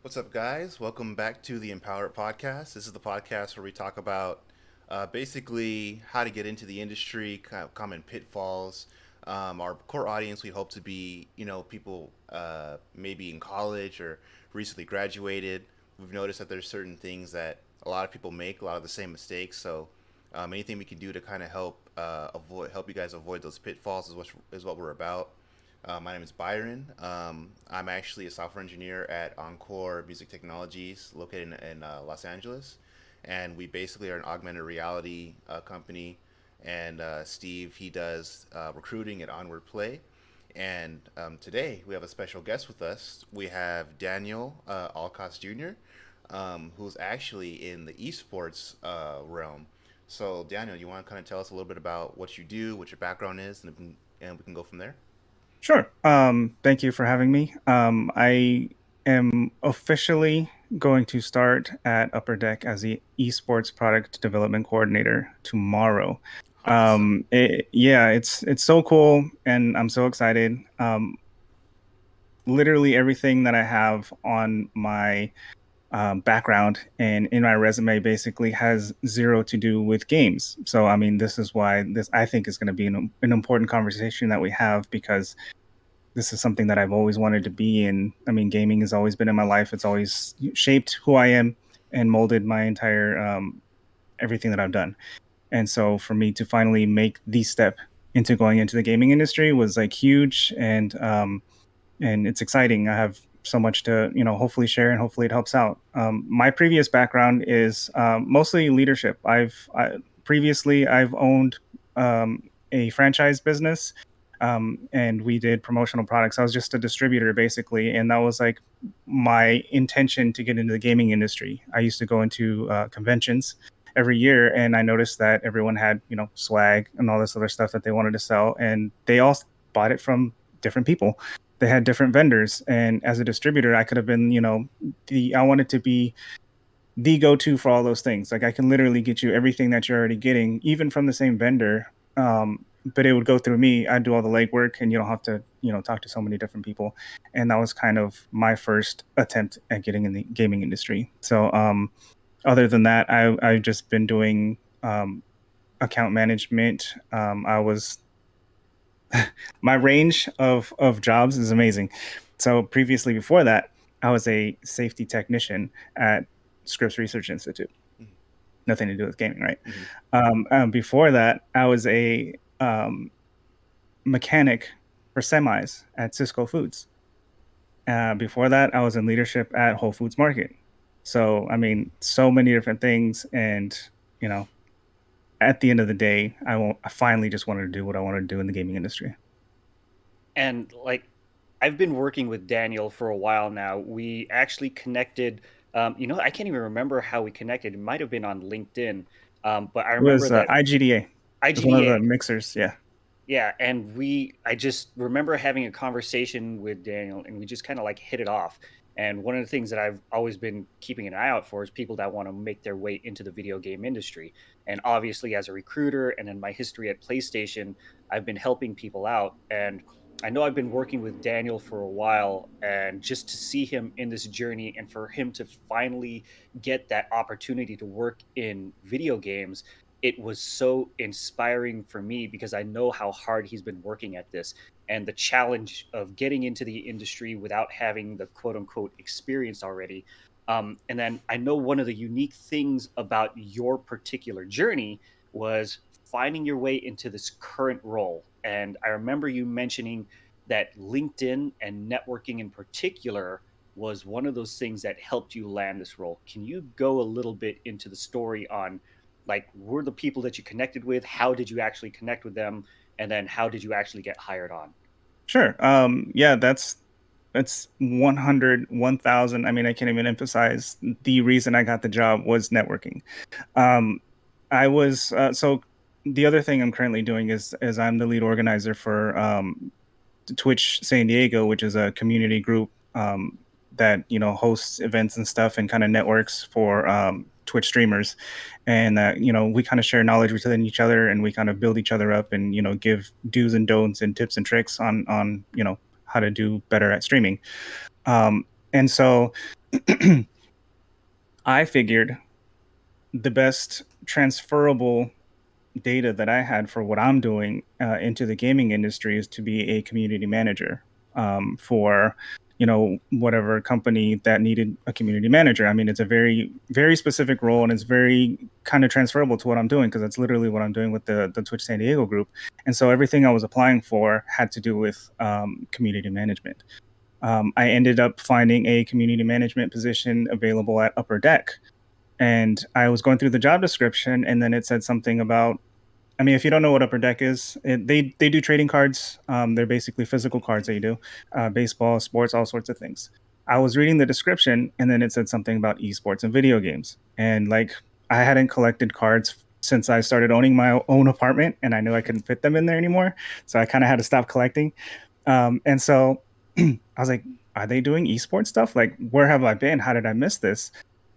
What's up, guys? Welcome back to the EmpowerUp podcast. This is the podcast where we talk about basically how to get into the industry, kind of common pitfalls. Our core audience, we hope to be, people maybe in college or recently graduated. We've noticed that there's certain things that a lot of people make, a lot of the same mistakes. So, anything we can do to kind of help you guys avoid those pitfalls is what we're about. My name is Byron. I'm actually a software engineer at Encore Music Technologies, located in Los Angeles, and we basically are an augmented reality company. And Steve, he does recruiting at Onward Play. And today we have a special guest with us. We have Daniel Alcos Jr., who's actually in the esports realm. So, Daniel, you want to kind of tell us a little bit about what you do, what your background is, and we can go from there? Sure. Thank you for having me. I am officially going to start at Upper Deck as the esports product development coordinator tomorrow. Awesome. Yeah, it's so cool, and I'm so excited. Literally everything that I have on my background and in my resume basically has zero to do with games. So, I mean, this is why this I think is going to be an important conversation that we have because this is something that I've always wanted to be in. I mean, gaming has always been in my life. It's always shaped who I am and molded my entire everything that I've done. And so for me to finally make the step into going into the gaming industry was like huge and it's exciting. I have so much to hopefully share and hopefully it helps out. My previous background is mostly leadership. Previously I've owned a franchise business, and we did promotional products. I was just a distributor basically, and that was like my intention to get into the gaming industry. I used to go into conventions every year, and I noticed that everyone had swag and all this other stuff that they wanted to sell, and they all bought it from different people. They had different vendors, and as a distributor, I could have been the I wanted to be the go-to for all those things. Like I can literally get you everything that you're already getting, even from the same vendor. But it would go through me. I'd do all the legwork, and you don't have to, talk to so many different people. And that was kind of my first attempt at getting in the gaming industry. So, other than that, I've just been doing account management. I was My range of jobs is amazing. So previously, before that, I was a safety technician at Scripps Research Institute. Nothing to do with gaming, right? Mm-hmm. Before that, I was a mechanic for semis at Cisco Foods. Before that, I was in leadership at Whole Foods Market. So, I mean, so many different things. And, you know, at the end of the day, I finally just wanted to do what I wanted to do in the gaming industry. And like I've been working with Daniel for a while now. We actually connected. I can't even remember how we connected. It might have been on LinkedIn, but I It remember was that IGDA. It was one of the IGDA. mixers. Yeah. Yeah, and I just remember having a conversation with Daniel, and we just kind of like hit it off. And one of the things that I've always been keeping an eye out for is people that want to make their way into the video game industry. And obviously, as a recruiter and in my history at PlayStation, I've been helping people out. And I know I've been working with Daniel for a while, and just to see him in this journey and for him to finally get that opportunity to work in video games, it was so inspiring for me because I know how hard he's been working at this and the challenge of getting into the industry without having the quote unquote experience already. And then I know one of the unique things about your particular journey was finding your way into this current role. And I remember you mentioning that LinkedIn and networking in particular was one of those things that helped you land this role. Can you go a little bit into the story on like were the people that you connected with, how did you actually connect with them, and then how did you actually get hired on? Sure. Yeah, that's 100, 1,000. I mean, I can't even emphasize the reason I got the job was networking. Um, I was so the other thing I'm currently doing is I'm the lead organizer for Twitch San Diego, which is a community group that hosts events and stuff and kind of networks for Twitch streamers, and we kind of share knowledge within each other and we kind of build each other up and give do's and don'ts and tips and tricks on how to do better at streaming. And so I figured the best transferable data that I had for what I'm doing into the gaming industry is to be a community manager for whatever company that needed a community manager. I mean, it's a very very specific role, and it's very kind of transferable to what I'm doing because that's literally what I'm doing with the Twitch San Diego group. And so everything I was applying for had to do with community management. I ended up finding a community management position available at Upper Deck, and I was going through the job description, and then it said something about. I mean, if you don't know what Upper Deck is, they do trading cards. They're basically physical cards that you do, baseball, sports, all sorts of things. I was reading the description, and then it said something about esports and video games, and like I hadn't collected cards since I started owning my own apartment, and I knew I couldn't fit them in there anymore, so I kind of had to stop collecting. And so I was like, "Are they doing esports stuff? Like, where have I been? How did I miss this?"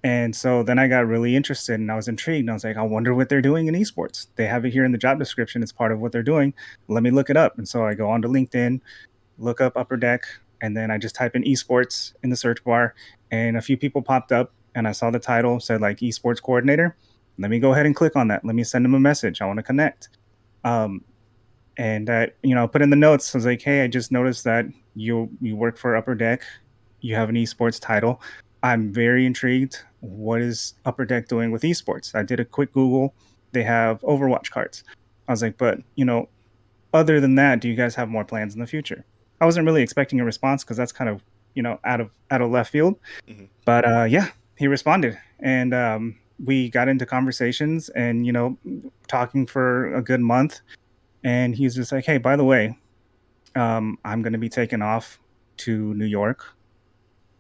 And so then I got really interested and I was intrigued. And I was like, I wonder what they're doing in esports. They have it here in the job description. It's part of what they're doing. Let me look it up. And so I go onto LinkedIn, look up Upper Deck, and then I just type in esports in the search bar. And a few people popped up and I saw the title said like esports coordinator. Let me go ahead and click on that. Let me send them a message. I want to connect. Um, and put in the notes. I was like, hey, I just noticed that you work for Upper Deck. You have an esports title. I'm very intrigued. What is Upper Deck doing with esports? I did a quick Google. They have Overwatch cards. I was like, but other than that, do you guys have more plans in the future? I wasn't really expecting a response because that's kind of out of left field. Mm-hmm. But yeah, he responded, and we got into conversations, and talking for a good month. And he's just like, hey, by the way, I'm going to be taking off to New York,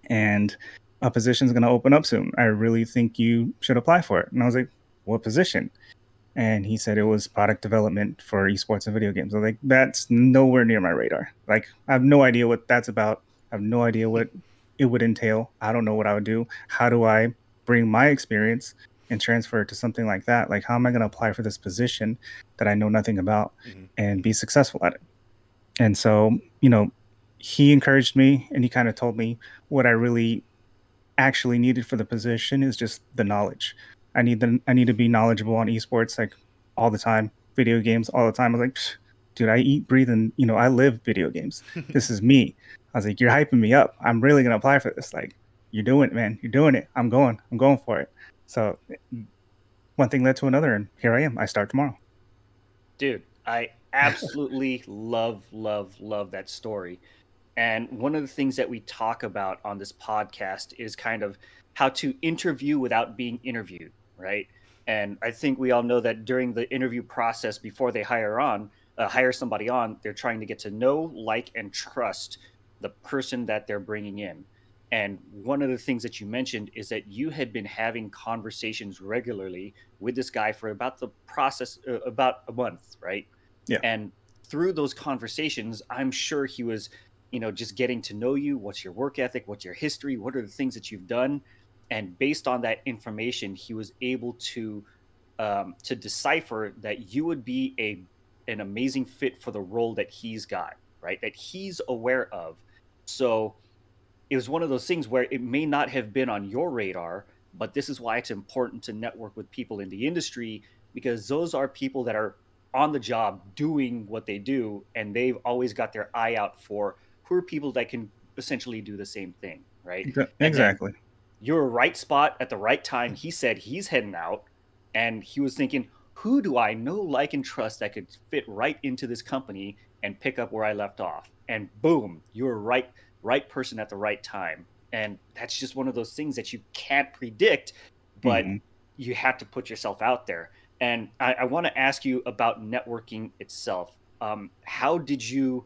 and a position is going to open up soon. I really think you should apply for it. And I was like, what position? And he said it was product development for esports and video games. I was like, that's nowhere near my radar. Like, I have no idea what that's about. I have no idea what it would entail. I don't know what I would do. How do I bring my experience and transfer it to something like that? Like, how am I going to apply for this position that I know nothing about and be successful at it? And so, he encouraged me and he kind of told me what I really actually needed for the position is just the knowledge. I need to be knowledgeable on esports like all the time, video games all the time. I was like, dude, I eat, breathe, and I live video games. This is me. I was like, you're hyping me up. I'm really gonna apply for this. Like, you're doing it, man. You're doing it. I'm going for it. So one thing led to another, and here I am. I start tomorrow. Dude, I absolutely love that story. And one of the things that we talk about on this podcast is kind of how to interview without being interviewed, right? And I think we all know that during the interview process, before they hire somebody on, they're trying to get to know, like, and trust the person that they're bringing in. And one of the things that you mentioned is that you had been having conversations regularly with this guy for about the process, about a month, right? Yeah. And through those conversations, I'm sure he was just getting to know you. What's your work ethic? What's your history? What are the things that you've done? And based on that information, he was able to decipher that you would be an amazing fit for the role that he's got, right? That he's aware of. So it was one of those things where it may not have been on your radar, but this is why it's important to network with people in the industry, because those are people that are on the job doing what they do, and they've always got their eye out for who are people that can essentially do the same thing, right? Exactly. You're right spot at the right time. He said he's heading out, and he was thinking, who do I know, like, and trust that could fit right into this company and pick up where I left off? And boom, you're right person at the right time. And that's just one of those things that you can't predict, but you have to put yourself out there. And I want to ask you about networking itself. How did you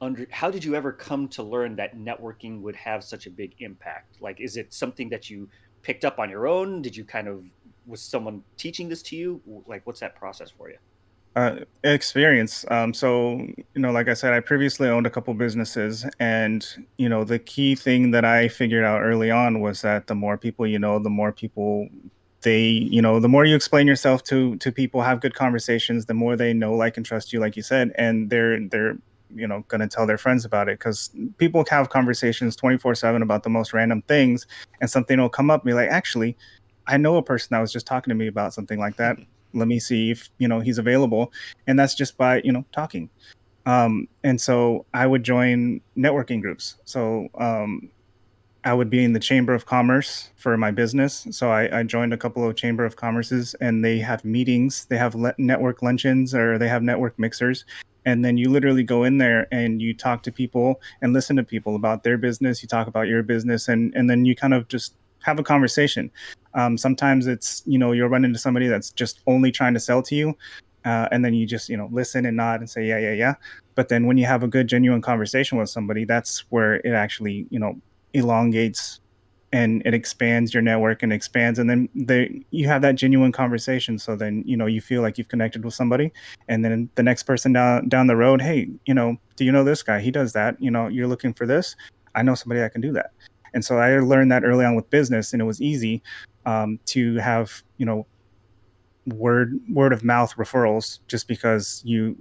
ever come to learn that networking would have such a big impact? Like, is it something that you picked up on your own? Did you was someone teaching this to you? Like, what's that process for you? Experience. So, like I said, I previously owned a couple businesses, and the key thing that I figured out early on was that the more people the more people the more you explain yourself to people, have good conversations, the more they know, like, and trust you, like you said, and they're going to tell their friends about it, because people have conversations 24/7 about the most random things, and something will come up and be like, actually, I know a person that was just talking to me about something like that. Let me see if he's available. And that's just by talking. And so I would join networking groups. So I would be in the Chamber of Commerce for my business. So I joined a couple of Chamber of Commerces, and they have meetings, they have network luncheons, or they have network mixers. And then you literally go in there and you talk to people and listen to people about their business. You talk about your business, and then you kind of just have a conversation. Sometimes it's, you'll run into somebody that's just only trying to sell to you. And then you just, listen and nod and say, yeah, yeah, yeah. But then when you have a good, genuine conversation with somebody, that's where it actually, elongates, and it expands your network and expands, and then you have that genuine conversation. So then you feel like you've connected with somebody, and then the next person down the road, hey, do you know this guy? He does that. You're looking for this. I know somebody that can do that. And so I learned that early on with business, and it was easy to have word of mouth referrals, just because you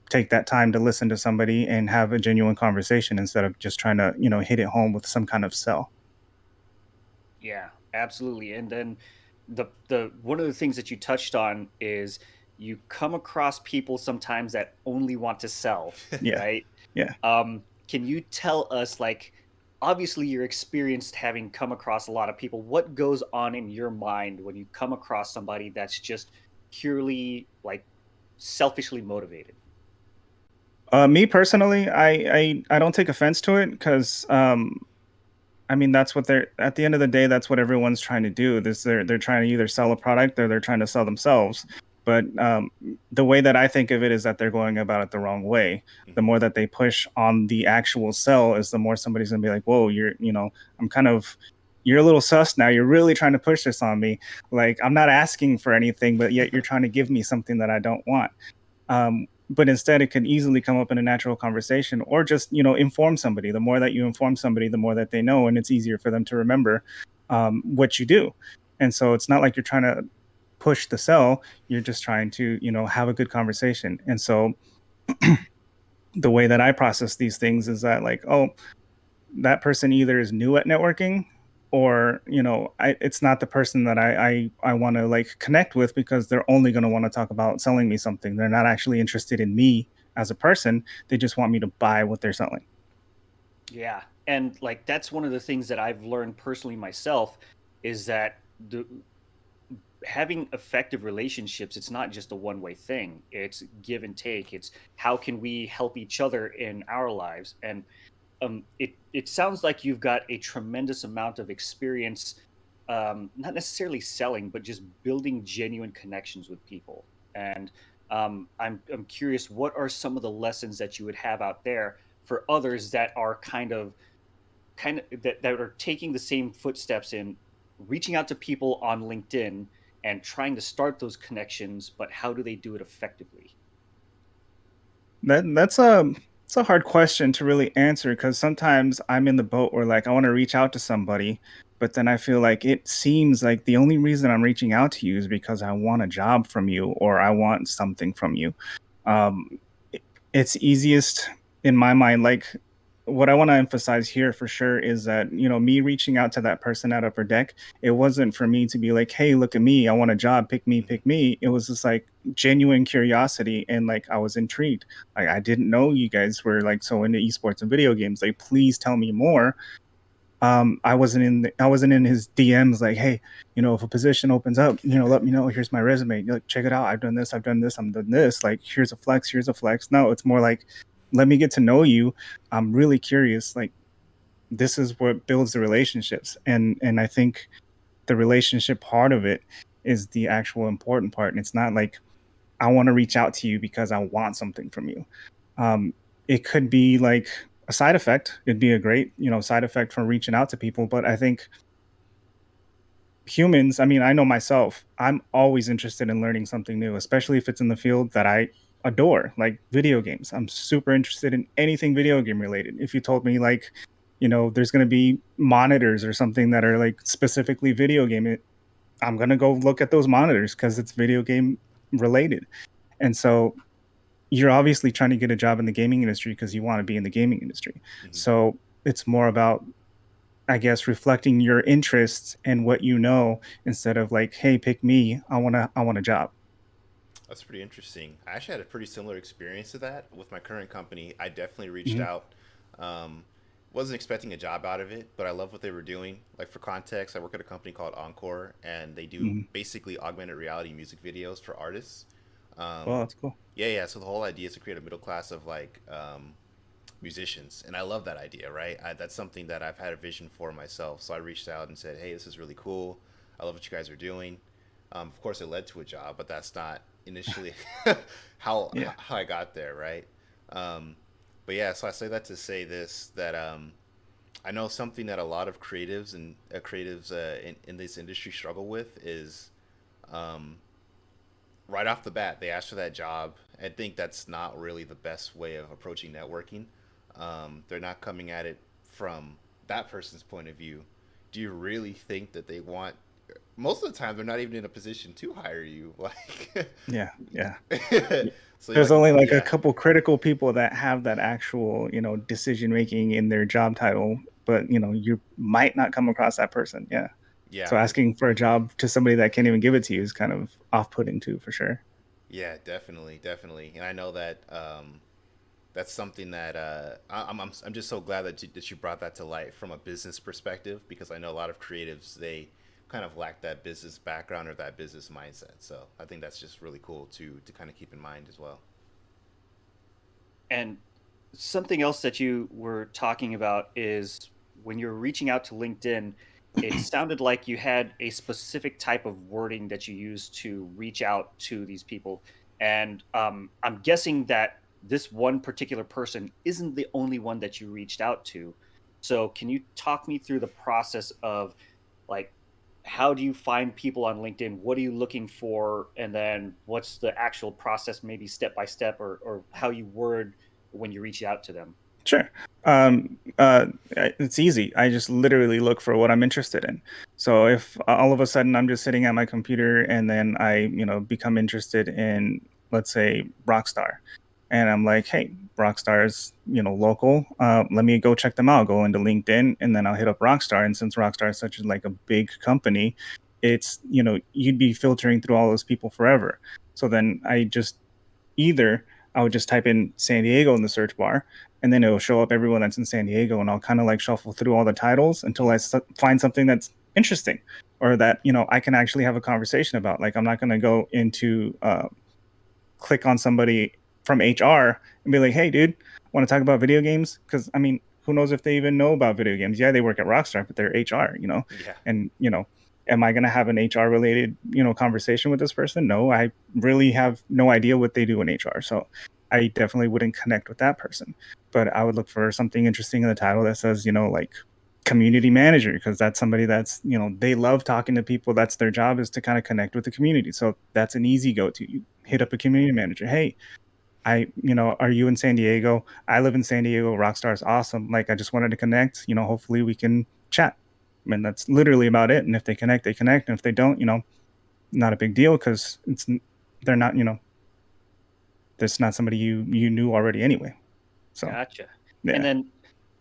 take that time to listen to somebody and have a genuine conversation, instead of just trying to hit it home with some kind of sell. Yeah, absolutely. And then the one of the things that you touched on is you come across people sometimes that only want to sell, Yeah. right? Yeah. Can you tell us, like, obviously you're experienced having come across a lot of people. What goes on in your mind when you come across somebody that's just purely like selfishly motivated? Me personally, I don't take offense to it, because I mean, that's what they're, at the end of the day, that's what everyone's trying to do. They're trying to either sell a product, or they're trying to sell themselves. But the way that I think of it is that they're going about it the wrong way. The more that they push on the actual sell, is the more somebody's gonna be like, whoa, you're a little sus now. You're really trying to push this on me. Like, I'm not asking for anything, but yet you're trying to give me something that I don't want. But instead, it could easily come up in a natural conversation, or just inform somebody. The more that you inform somebody, the more that they know, and it's easier for them to remember what you do. And so it's not like you're trying to push the sell. You're just trying to have a good conversation. And so the way that I process these things is that, like, oh, that person either is new at networking, or it's not the person that I want to like connect with, because they're only going to want to talk about selling me something. They're not actually interested in me as a person. They just want me to buy what they're selling. Yeah. And like that's one of the things that I've learned personally myself is that the having effective relationships, it's not just a one-way thing. It's give and take. It's how can we help each other in our lives? And it sounds like you've got a tremendous amount of experience, not necessarily selling, but just building genuine connections with people. And I'm curious, what are some of the lessons that you would have out there for others that are that are taking the same footsteps in reaching out to people on LinkedIn and trying to start those connections, but how do they do it effectively? That's a it's a hard question to really answer, because sometimes I'm in the boat where, like, I want to reach out to somebody, but then I feel like it seems like the only reason I'm reaching out to you is because I want a job from you, or I want something from you. Um, it's easiest in my mind, like, what I want to emphasize here for sure is that me reaching out to that person at Upper Deck, it wasn't for me to be like, hey, look at me, I want a job, pick me. It was just like genuine curiosity, and like I was intrigued. Like, I didn't know you guys were like so into esports and video games. Like, please tell me more. I wasn't in his DMs like, hey, if a position opens up, let me know. Here's my resume. Like, check it out. I've done this. I've done this. I'm done this. Like, here's a flex. Here's a flex. No, it's more like, let me get to know you. I'm really curious. Like, this is what builds the relationships, and I think the relationship part of it is the actual important part. And it's not like I want to reach out to you because I want something from you. Um, it could be like a side effect. It'd be a great, side effect from reaching out to people. But I think humans, I mean, I know myself, I'm always interested in learning something new, especially if it's in the field that I adore, like video games. I'm super interested in anything video game related. If you told me, like, there's going to be monitors or something that are like specifically video game, I'm going to go look at those monitors because it's video game related. And so you're obviously trying to get a job in the gaming industry because you want to be in the gaming industry. Hmm. So it's more about, I guess, reflecting your interests and what you know instead of like, hey, pick me. I want a job. That's pretty interesting. I actually had a pretty similar experience to that with my current company. I definitely reached Hmm. out. Um, wasn't expecting a job out of it, but I love what they were doing. Like for context, I work at a company called Encore, and they do Hmm. basically augmented reality music videos for artists. Well, Um, that's cool. yeah, yeah. So the whole idea is to create a middle class of like musicians, and I love that idea. Right, that's something that I've had a vision for myself. So I reached out and said, "Hey, this is really cool. I love what you guys are doing." Of course, it led to a job, but that's not initially how Yeah. how I got there, right? Um, but yeah, so I say that to say this that I know something that a lot of creatives in this industry struggle with is um, right off the bat they ask for that job. I think that's not really the best way of approaching networking. They're not coming at it from that person's point of view. Do you really think that they want? Most of the time, they're not even in a position to hire you. Like, Yeah. Yeah. so There's like, only like a yeah, couple critical people that have that actual, decision making in their job title, but you might not come across that person. Yeah. yeah, So for asking for a job to somebody that can't even give it to you is kind of off-putting too, for sure. yeah, definitely, definitely. And I know that that's something that I'm just so glad that you brought that to light from a business perspective because I know a lot of creatives they kind of lack that business background or that business mindset. So I think that's just really cool to kind of keep in mind as well. And something else that you were talking about is when you're reaching out to LinkedIn, it sounded like you had a specific type of wording that you used to reach out to these people. And I'm guessing that this one particular person isn't the only one that you reached out to. So, can you talk me through the process of like, how do you find people on LinkedIn? What are you looking for? And then what's the actual process, maybe step by step, or how you word when you reach out to them? Sure. It's easy. I just literally look for what I'm interested in. So if all of a sudden I'm just sitting at my computer and then I, become interested in, let's say, Rockstar, and I'm like, hey, Rockstar's, local. Let me go check them out. Go into LinkedIn, and then I'll hit up Rockstar. And since Rockstar is such like a big company, it's, you'd be filtering through all those people forever. So then I just either I would just type in San Diego in the search bar, and then it'll show up everyone that's in San Diego, and I'll kind of like shuffle through all the titles until find something that's interesting or that I can actually have a conversation about. Like I'm not going to go into click on somebody from HR and be like, "Hey, dude, want to talk about video games?" Because I mean, who knows if they even know about video games? Yeah, they work at Rockstar, but they're HR, Yeah. and am I going to have an HR related, conversation with this person? No, I really have no idea what they do in HR. So I definitely wouldn't connect with that person. But I would look for something interesting in the title that says, like community manager, because that's somebody that's, they love talking to people. That's their job, is to kind of connect with the community. So that's an easy go to. You hit Hmm. up a community manager. Hey, are you in San Diego? I live in San Diego. Rockstar is awesome. Like, I just wanted to connect. Hopefully we can chat. I mean, that's literally about it. And if they connect, they connect. And if they don't, not a big deal because they're not, that's not somebody you knew already anyway. So Gotcha. And yeah, then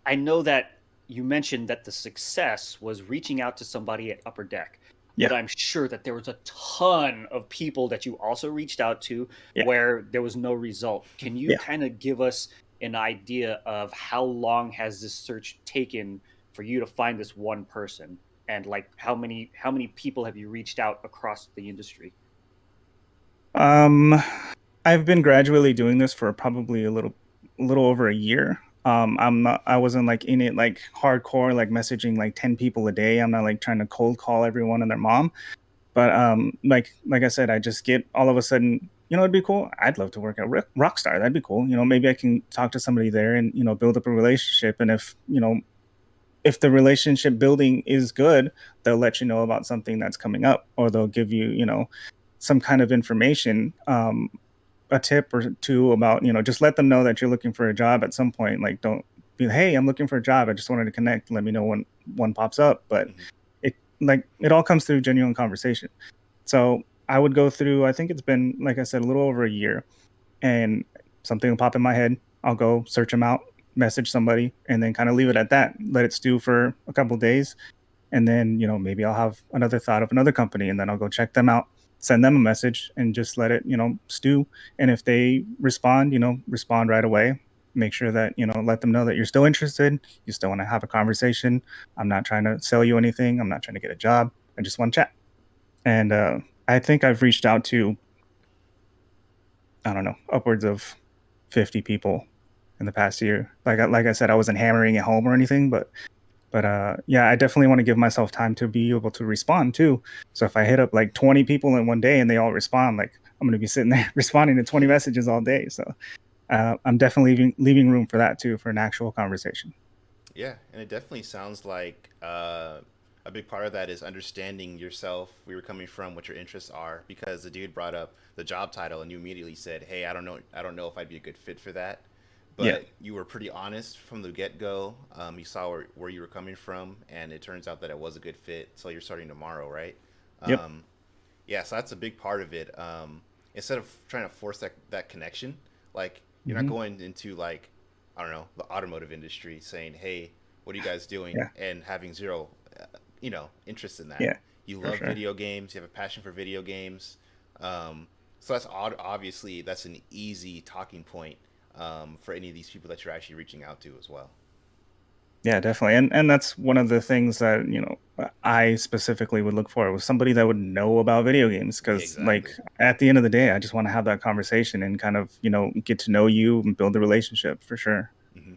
I know that you mentioned that the success was reaching out to somebody at Upper Deck, but yeah, I'm sure that there was a ton of people that you also reached out to yeah, where there was no result. Can you yeah. kind of give us an idea of how long has this search taken for you to find this one person? And like how many people have you reached out across the industry? Um, I've been gradually doing this for probably a little over a year. I wasn't like in it like hardcore, like messaging like 10 people a day. I'm not like trying to cold call everyone and their mom. But like I said, I just get all of a sudden, it'd be cool. I'd love to work at Rockstar. That'd be cool. Maybe I can talk to somebody there and build up a relationship. And if the relationship building is good, they'll let you know about something that's coming up, or they'll give you some kind of information, a tip or two about just let them know that you're looking for a job at some point. Like, don't be, hey, I'm looking for a job. I just wanted to connect. Let me know when one pops up. But Hmm. it all comes through genuine conversation. So I would go through, I think it's been, like I said, a little over a year. And something will pop in my head. I'll go search them out, message somebody, and then kind of leave it at that. Let it stew for a couple of days, and then maybe I'll have another thought of another company, and then I'll go check them out, send them a message, and just let it stew. And if they respond, respond right away. Make sure that let them know that you're still interested, you still want to have a conversation. I'm not trying to sell you anything, I'm not trying to get a job, I just want to chat. And I think I've reached out to, I don't know, upwards of 50 people in the past year. Like I said, I wasn't hammering it home or anything, but yeah, I definitely want to give myself time to be able to respond too. So if I hit up like 20 people in one day and they all respond, like I'm going to be sitting there responding to 20 messages all day. So I'm definitely leaving room for that too, for an actual conversation. Yeah, and it definitely sounds like a big part of that is understanding yourself, where you're coming from, what your interests are. Because the dude brought up the job title, and you immediately said, "Hey, I don't know if I'd be a good fit for that." Yeah, But you were pretty honest from the get go. You saw where you were coming from, and it turns out that it was a good fit. So you're starting tomorrow, right? yep, Um, yeah, so that's a big part of it. Instead of trying to force that connection, like you're not hmm, going into like, I don't know, the automotive industry saying, "Hey, what are you guys doing?" yeah, and having zero, interest in that. yeah, You for love sure. video games. You have a passion for video games. So that's obviously that's an easy talking point for any of these people that you're actually reaching out to as well. Yeah, definitely. And that's one of the things that, I specifically would look for, was somebody that would know about video games. Yeah, Cause like exactly. at the end of the day, I just want to have that conversation and kind of, get to know you and build a relationship for sure. Hmm.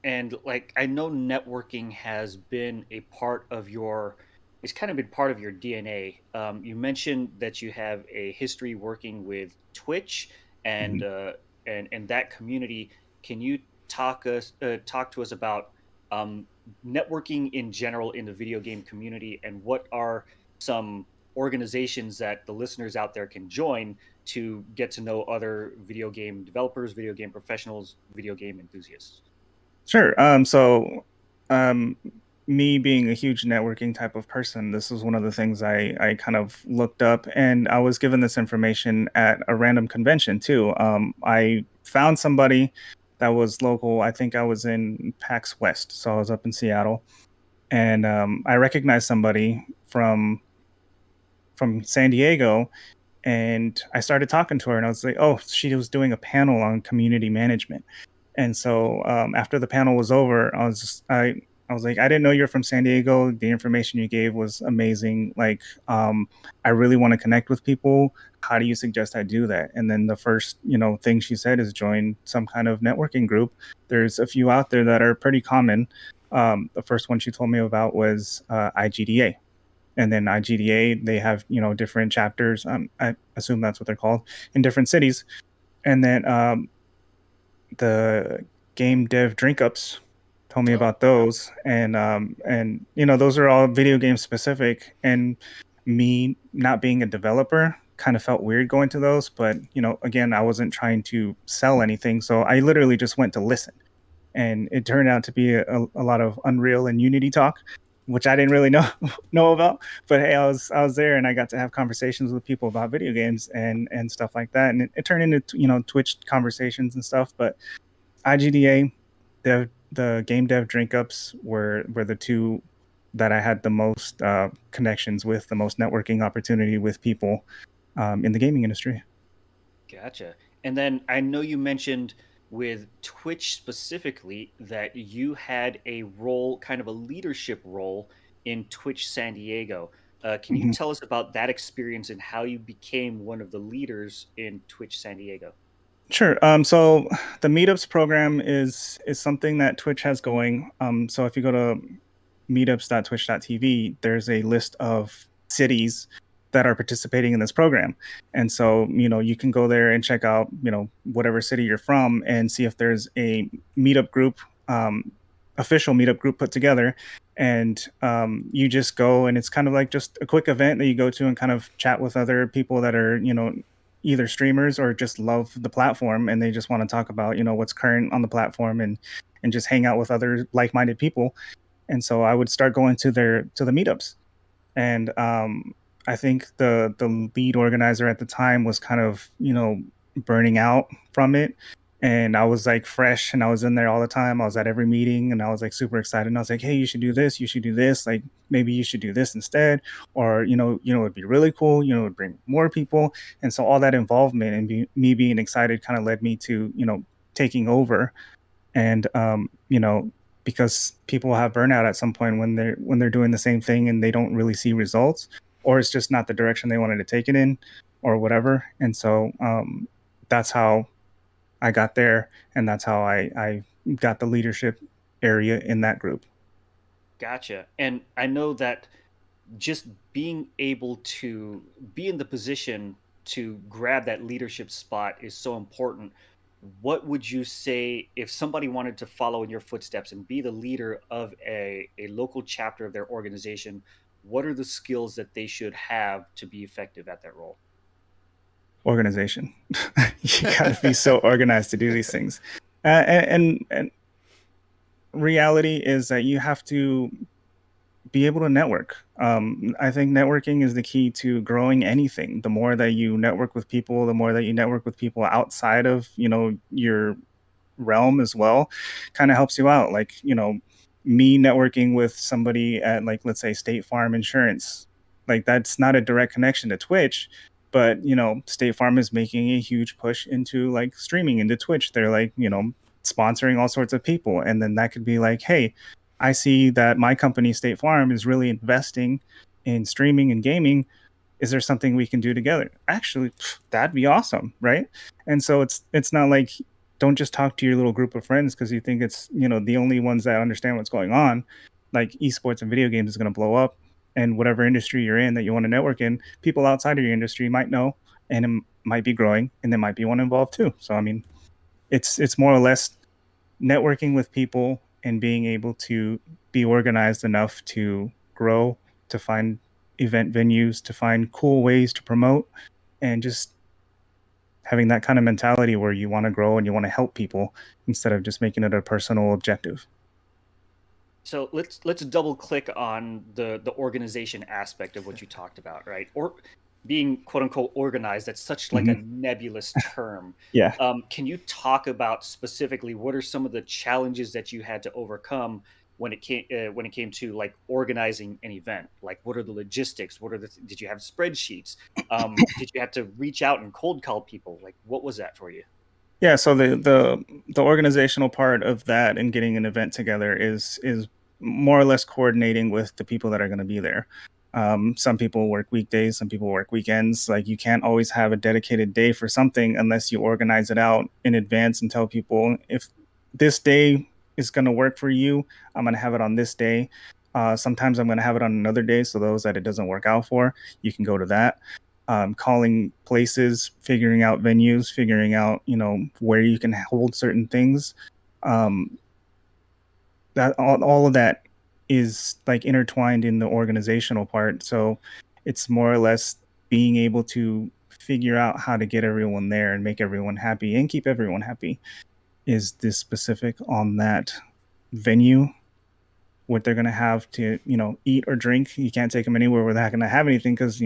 And like I know networking has been a part of your it's kind of been part of your DNA. You mentioned that you have a history working with Twitch and Mhm. uh, and that community. Can you talk to us about um, networking in general in the video game community, and what are some organizations that the listeners out there can join to get to know other video game developers, video game professionals, video game enthusiasts? Sure. So, um, me being a huge networking type of person, this was one of the things I kind of looked up, and I was given this information at a random convention too. I found somebody that was local. I think I was in PAX West, so I was up in Seattle, and I recognized somebody from San Diego, and I started talking to her, and I was like, "Oh, she was doing a panel on community management." And so after the panel was over, I was like, I didn't know you're from San Diego. The information you gave was amazing. Like, I really want to connect with people. How do you suggest I do that? And then the first, thing she said is join some kind of networking group. There's a few out there that are pretty common. The first one she told me about was IGDA, and then IGDA, they have different chapters. I assume that's what they're called, in different cities. And then the game dev drink ups told me Oh, about those, and those are all video game specific. And me not being a developer kind of felt weird going to those, but again, I wasn't trying to sell anything, so I literally just went to listen, and it turned out to be a lot of Unreal and Unity talk, which I didn't really know know about. But hey, I was there, and I got to have conversations with people about video games and stuff like that, and it turned into Twitch conversations and stuff. But IGDA, the game dev drink ups were the two that I had the most connections with, the most networking opportunity with people in the gaming industry. Gotcha. And then I know you mentioned with Twitch specifically that you had a role, kind of a leadership role in Twitch San Diego. Can you Mhm. tell us about that experience and how you became one of the leaders in Twitch San Diego? Sure. So the meetups program is something that Twitch has going. So if you go to meetups.twitch.tv, there's a list of cities that are participating in this program. And so, you can go there and check out, whatever city you're from, and see if there's a meetup group, um, official meetup group put together. And you just go, and it's kind of like just a quick event that you go to and kind of chat with other people that are, either streamers or just love the platform, and they just want to talk about what's current on the platform, and just hang out with other like-minded people. And so I would start going to the meetups, and I think the lead organizer at the time was kind of burning out from it. And I was like fresh and I was in there all the time. I was at every meeting and I was like super excited. And I was like, hey, you should do this. You should do this. Like maybe you should do this instead. Or, it'd be really cool. It'd bring more people. And so all that involvement and me being excited kind of led me to, taking over. And, because people have burnout at some point when they're doing the same thing and they don't really see results, or it's just not the direction they wanted to take it in or whatever. And so that's how I got there, and that's how I got the leadership area in that group. Gotcha. And I know that just being able to be in the position to grab that leadership spot is so important. What would you say if somebody wanted to follow in your footsteps and be the leader of a local chapter of their organization? What are the skills that they should have to be effective at that role? Organization. You got to be so organized to do these things. And reality is that you have to be able to network. I think networking is the key to growing anything. The more that you network with people, the more that you network with people outside of, your realm as well, kind of helps you out. Like, me networking with somebody at, like, let's say State Farm Insurance, like that's not a direct connection to Twitch, but State Farm is making a huge push into like streaming into Twitch. They're like, sponsoring all sorts of people. And then that could be like, hey, I see that my company State Farm is really investing in streaming and gaming. Is there something we can do together? Actually, that'd be awesome, right? And so it's not like, don't just talk to your little group of friends because you think it's the only ones that understand what's going on. Like esports and video games is going to blow up, and whatever industry you're in that you want to network in, people outside of your industry might know, and it might be growing, and there might be one involved too. So I mean, it's more or less networking with people and being able to be organized enough to grow, to find event venues, to find cool ways to promote, and just having that kind of mentality where you want to grow and you want to help people instead of just making it a personal objective. So let's double click on the organization aspect of what you talked about, right? Or being quote unquote organized. That's such like a nebulous term. Yeah. Can you talk about specifically what are some of the challenges that you had to overcome when it came to like organizing an event? Like, what are the logistics? Did you have spreadsheets? Did you have to reach out and cold call people? Like, what was that for you? Yeah, so the organizational part of that and getting an event together is more or less coordinating with the people that are going to be there. Some people work weekdays, some people work weekends. Like you can't always have a dedicated day for something unless you organize it out in advance and tell people if this day is going to work for you, I'm going to have it on this day. Sometimes I'm going to have it on another day, so those that it doesn't work out for, you can go to that. Calling places, figuring out venues, figuring out where you can hold certain things. That all of that is like intertwined in the organizational part. So it's more or less being able to figure out how to get everyone there and make everyone happy and keep everyone happy. Is this specific on that venue? What they're going to have to eat or drink? You can't take them anywhere where they're not going to have anything because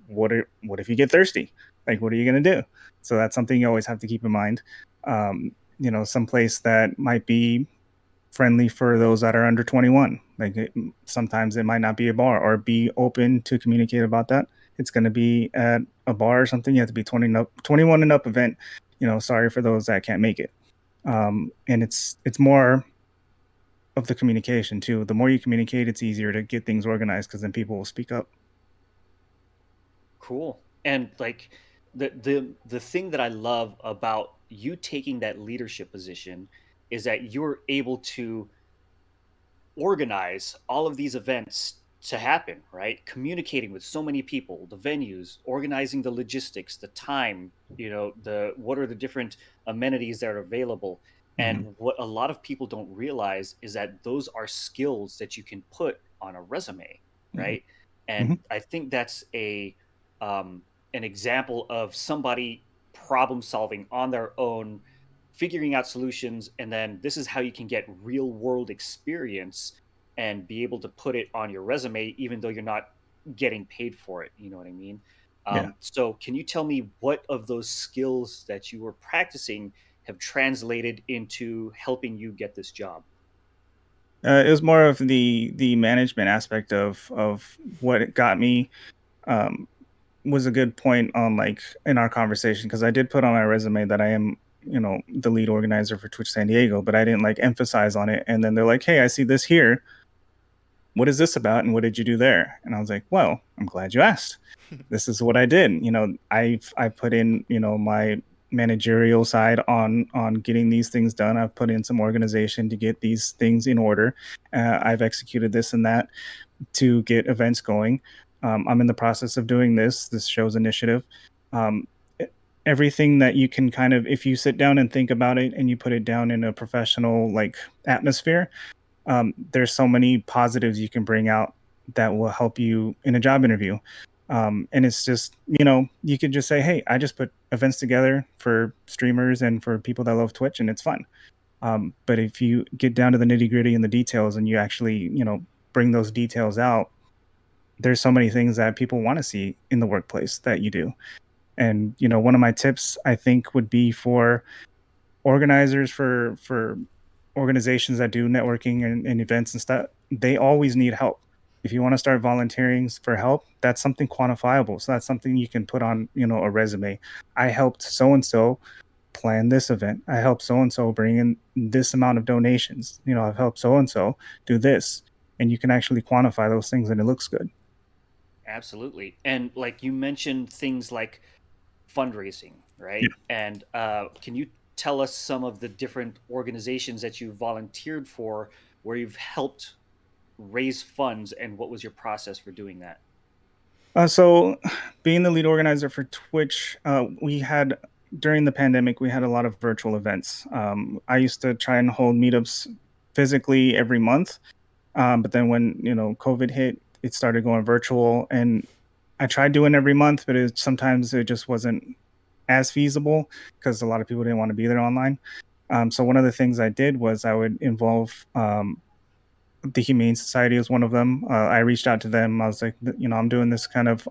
what if you get thirsty? Like, what are you going to do? So that's something you always have to keep in mind. Some place that might be friendly for those that are under 21. Like sometimes it might not be a bar or be open to communicate about that. It's going to be at a bar or something. You have to be 21 and up event. Sorry for those that can't make it. And it's more of the communication too. The more you communicate, it's easier to get things organized because then people will speak up. Cool. And like the thing that I love about you taking that leadership position is that you're able to organize all of these events to happen, right? Communicating with so many people, the venues, organizing the logistics, the time, the what are the different amenities that are available. Mm-hmm. And what a lot of people don't realize is that those are skills that you can put on a resume, right? Mm-hmm. And I think that's an example of somebody problem solving on their own, figuring out solutions, and then this is how you can get real world experience and be able to put it on your resume even though you're not getting paid for it. You know what I mean? Yeah. So can you tell me what of those skills that you were practicing have translated into helping you get this job? It was more of the management aspect of what it got me. Um, was a good point on like in our conversation because I did put on my resume that I am, the lead organizer for Twitch San Diego, but I didn't like emphasize on it. And then they're like, "Hey, I see this here. What is this about? And what did you do there?" And I was like, "Well, I'm glad you asked. This is what I did. I put in, my managerial side on getting these things done. I've put in some organization to get these things in order. I've executed this and that to get events going. I'm in the process of doing this show's initiative. Um, Everything that you can kind of, if you sit down and think about it and you put it down in a professional like atmosphere, there's so many positives you can bring out that will help you in a job interview. And it's just, you could just say, "Hey, I just put events together for streamers and for people that love Twitch, and it's fun." But if you get down to the nitty gritty and the details and you actually, bring those details out, there's so many things that people want to see in the workplace that you do. And, one of my tips I think would be for organizers for organizations that do networking and events and stuff, they always need help. If you want to start volunteering for help, that's something quantifiable. So that's something you can put on, a resume. I helped so and so plan this event. I helped so and so bring in this amount of donations. I've helped so and so do this. And you can actually quantify those things and it looks good. Absolutely. And like you mentioned things like fundraising, Yeah. right? And can you tell us some of the different organizations that you volunteered for where you've helped raise funds and what was your process for doing that? So, being the lead organizer for Twitch, we had during the pandemic we had a lot of virtual events. I used to try and hold meetups physically every month, but then when COVID hit, it started going virtual, and I tried doing every month, but sometimes it just wasn't as feasible because a lot of people didn't want to be there online. So one of the things I did was I would involve the Humane Society as one of them. I reached out to them. I was like, I'm doing this kind of.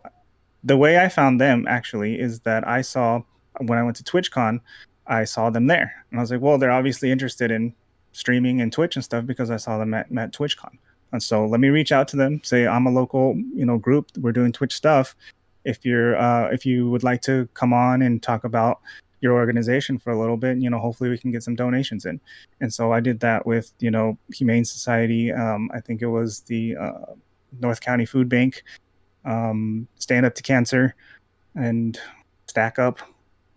The way I found them actually is that I saw when I went to TwitchCon, I saw them there, and I was like, well, they're obviously interested in streaming and Twitch and stuff because I saw them at TwitchCon. And so let me reach out to them, say I'm a local, group. We're doing Twitch stuff. If you would like to come on and talk about your organization for a little bit, hopefully we can get some donations in. And so I did that with, Humane Society. I think it was the North County Food Bank, Stand Up to Cancer, and Stack Up,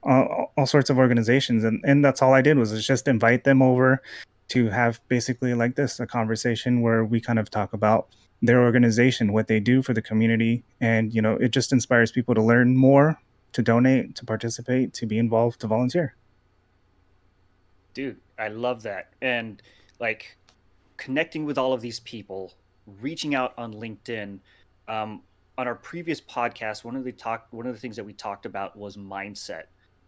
all sorts of organizations. And that's all I did was just invite them over to have basically like this, a conversation where we kind of talk about their organization, what they do for the community. And, it just inspires people to learn more, to donate, to participate, to be involved, to volunteer. Dude, I love that. And like connecting with all of these people, reaching out on LinkedIn. On our previous podcast, one of the things that we talked about was mindset.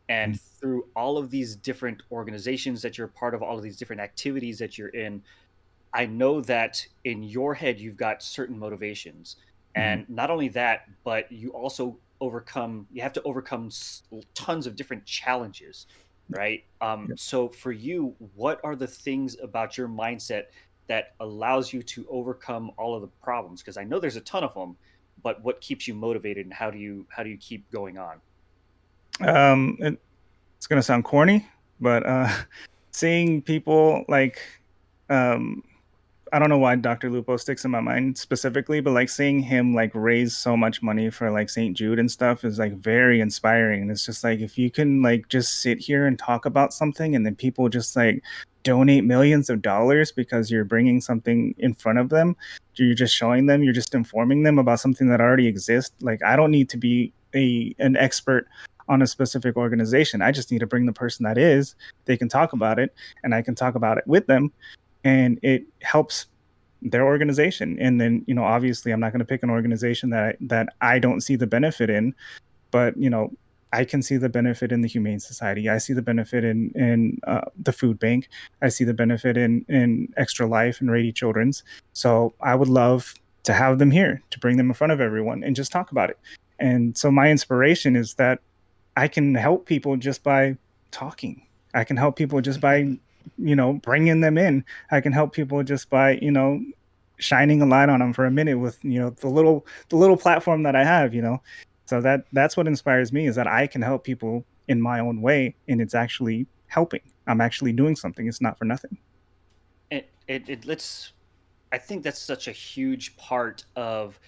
And through all of these different organizations that you're a part of, all of these different activities that you're in, I know that in your head you've got certain motivations, Mm-hmm. and not only that, but you have to overcome tons of different challenges, right? Yep. So for you, what are the things about your mindset that allows you to overcome all of the problems? Because I know there's a ton of them, but what keeps you motivated, and how do you keep going on? It's gonna sound corny, but seeing people like um, I don't know why Dr. Lupo sticks in my mind specifically, but like seeing him like raise so much money for like St. Jude and stuff is like very inspiring. And it's just like if you can like just sit here and talk about something and then people just like donate millions of dollars because you're bringing something in front of them, you're just showing them, you're just informing them about something that already exists. Like I don't need to be an expert on a specific organization. I just need to bring the person that is, they can talk about it and I can talk about it with them, and it helps their organization. And then obviously I'm not going to pick an organization that I don't see the benefit in, but I can see the benefit in the Humane Society. I see the benefit in the food bank. I see the benefit in Extra Life and Rady Children's. So I would love to have them here, to bring them in front of everyone and just talk about it. And so my inspiration is that I can help people just by talking. I can help people just by, bringing them in. I can help people just by, shining a light on them for a minute with, the little platform that I have, So that's what inspires me, is that I can help people in my own way, and it's actually helping. I'm actually doing something. It's not for nothing. It lets, I think that's such a huge part of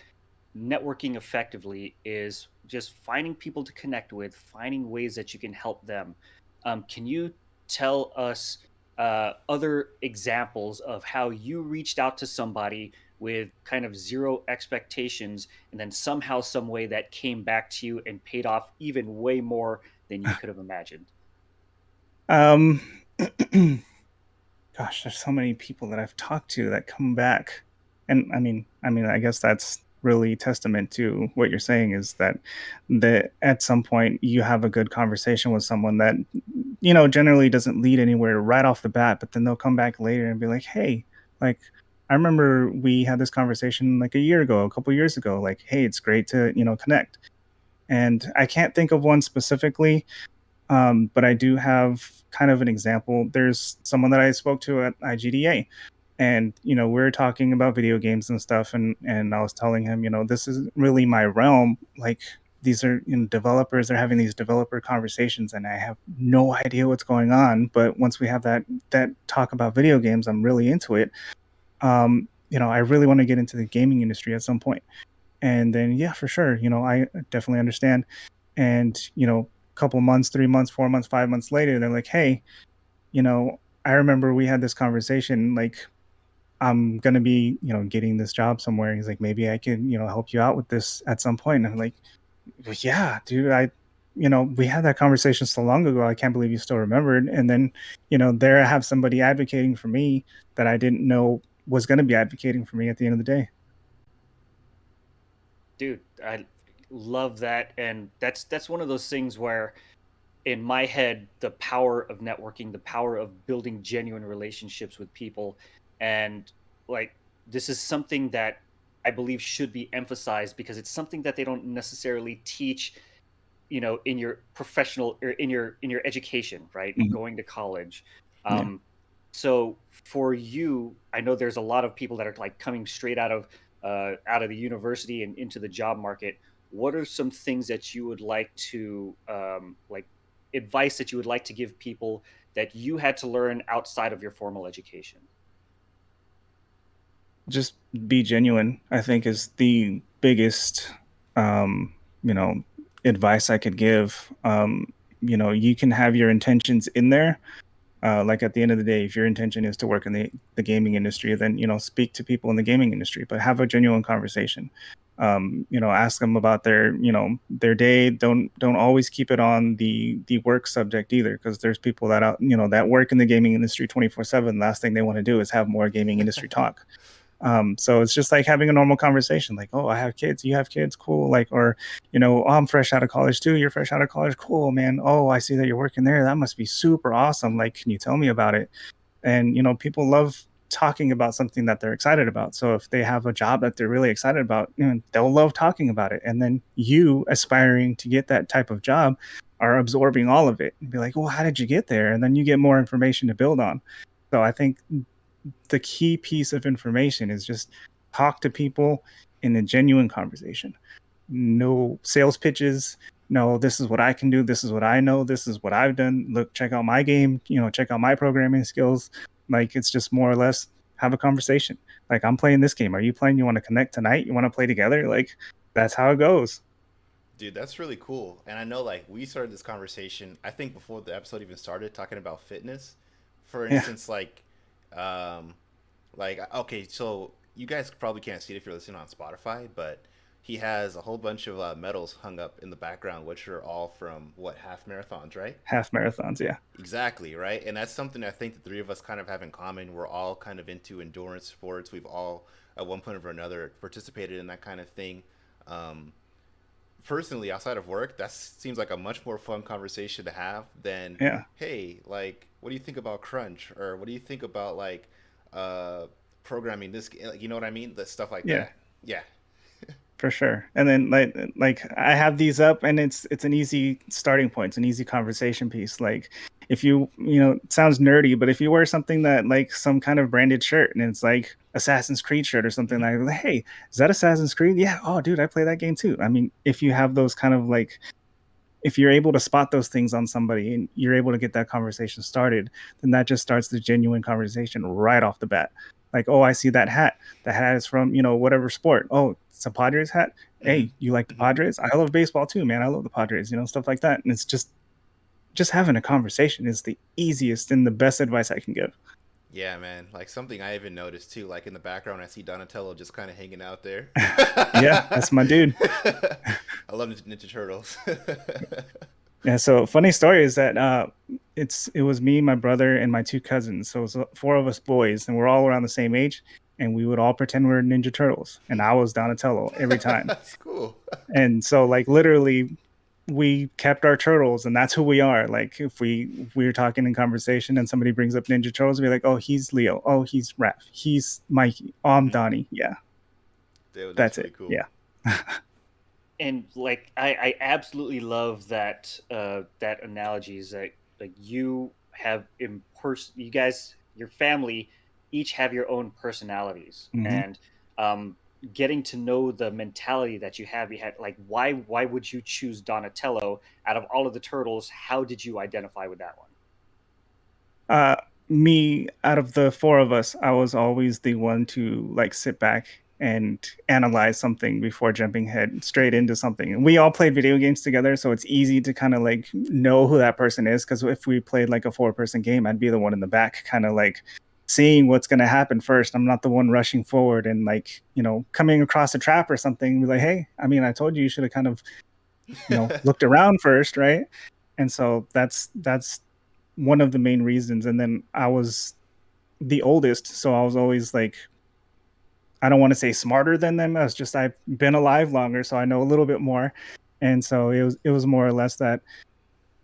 networking effectively, is just finding people to connect with, finding ways that you can help them. Can you tell us other examples of how you reached out to somebody with kind of zero expectations, and then somehow, some way that came back to you and paid off even way more than you could have imagined? Um, gosh, there's so many people that I've talked to that come back, and I mean, I guess that's really testament to what you're saying, is that at some point you have a good conversation with someone that generally doesn't lead anywhere right off the bat, but then they'll come back later and be like, hey, like, I remember we had this conversation like a year ago, a couple years ago, like, hey, it's great to connect. And I can't think of one specifically, but I do have kind of an example. There's someone that I spoke to at IGDA, and we were talking about video games and stuff, and I was telling him, this isn't really my realm. Like, these are developers. They're having these developer conversations, and I have no idea what's going on. But once we have that talk about video games, I'm really into it. I really want to get into the gaming industry at some point. And then, yeah, for sure, I definitely understand. And couple months, 3 months, 4 months, 5 months later, they're like, hey, I remember we had this conversation, like, I'm gonna be getting this job somewhere. He's like, maybe I can help you out with this at some point. And I'm like, well, yeah, dude, we had that conversation so long ago. I can't believe you still remembered. And then there I have somebody advocating for me that I didn't know was going to be advocating for me at the end of the day. Dude, I love that. And that's one of those things where, in my head, the power of networking, the power of building genuine relationships with people, and like, this is something that I believe should be emphasized, because it's something that they don't necessarily teach, in your professional, or in your education, right? Mhm. Going to college. Yeah. So for you, I know there's a lot of people that are like coming straight out of the university and into the job market. What are some things that you would like to, like, advice that you would like to give people that you had to learn outside of your formal education? Just be genuine, I think, is the biggest um you know advice I could give. You can have your intentions in there. Like, at the end of the day, if your intention is to work in the gaming industry, then speak to people in the gaming industry, but have a genuine conversation. Ask them about their day. Don't always keep it on the work subject either, because there's people that that work in the gaming industry 24/7. Last thing they want to do is have more gaming industry talk. So it's just like having a normal conversation, like, oh, I have kids, you have kids, cool. Like, or, oh, I'm fresh out of college too. You're fresh out of college. Cool, man. Oh, I see that you're working there. That must be super awesome. Like, can you tell me about it? And, people love talking about something that they're excited about. So if they have a job that they're really excited about, they'll love talking about it. And then you, aspiring to get that type of job, are absorbing all of it and be like, well, how did you get there? And then you get more information to build on. So I think the key piece of information is just talk to people in a genuine conversation. No sales pitches. No, this is what I can do. This is what I know. This is what I've done. Look, check out my game. Check out my programming skills. Like, it's just more or less have a conversation. Like, I'm playing this game. Are you playing? You want to connect tonight? You want to play together? Like, that's how it goes. Dude, that's really cool. And I know, like, we started this conversation, I think before the episode even started, talking about fitness. For Yeah. instance, um, okay, so you guys probably can't see it if you're listening on Spotify, but he has a whole bunch of medals hung up in the background, which are all from what, half marathons, right? Half marathons. Yeah. Exactly, right? And that's something I think the three of us kind of have in common. We're all kind of into endurance sports. We've all, at one point or another, participated in that kind of thing. Um, Personally, outside of work, that seems like a much more fun conversation to have than, Yeah. hey, like, what do you think about crunch, or what do you think about uh programming this, like, you know what I mean, the stuff like Yeah. that. Yeah. For sure. And then like I have these up and it's an easy starting point, it's an easy conversation piece. Like if you know, it sounds nerdy, but if you wear something that like some kind of branded shirt and it's like Assassin's Creed shirt or something like, hey, is that Assassin's Creed? Yeah. Oh, dude, I play that game too. I mean, if you have those kind of like if you're able to spot those things on somebody and you're able to get that conversation started, then that just starts the genuine conversation right off the bat. Like, oh, I see that hat. The hat is from, you know, whatever sport. Oh, it's a Padres hat. Hmm. Hey, you like the Hmm. Padres? I love baseball too, man. I love the Padres, you know, stuff like that. And it's just having a conversation is the easiest and the best advice I can give. Yeah, man. Like something I even noticed too. Like in the background, I see Donatello just kind of hanging out there. Yeah, that's my dude. I love Ninja Turtles. Yeah, so funny story is that it was me, my brother, and my two cousins. So it was four of us boys, and we're all around the same age, and we would all pretend we were Ninja Turtles, and I was Donatello every time. That's cool. And so like literally we kept our turtles and that's who we are. Like if we were talking in conversation and somebody brings up Ninja Turtles, we'd be like, oh, he's Leo. Oh, he's Raph. He's Mikey. Oh, I'm Hmm. Donnie. Yeah, Dude, that's that's really it. cool. Yeah. And like I absolutely love that that analogy is that like you have you guys, your family each have your own personalities, Hmm. and um getting to know the mentality that you had like why would you choose Donatello out of all of the turtles? How did you identify with that one? uh Me, out of the four of us, I was always the one to like sit back and analyze something before jumping head straight into something. And we all played video games together, so it's easy to kind of like know who that person is, because if we played like a four-person game, I'd be the one in the back kind of like seeing what's going to happen first. I'm not the one rushing forward and like, you know, coming across a trap or something, be like, hey, I mean, I told you should have kind of, you know, looked around first, right? And so that's one of the main reasons. And then I was the oldest, so I was always like, I don't want to say smarter than them. I was just I've been alive longer, so I know a little bit more. And so it was more or less that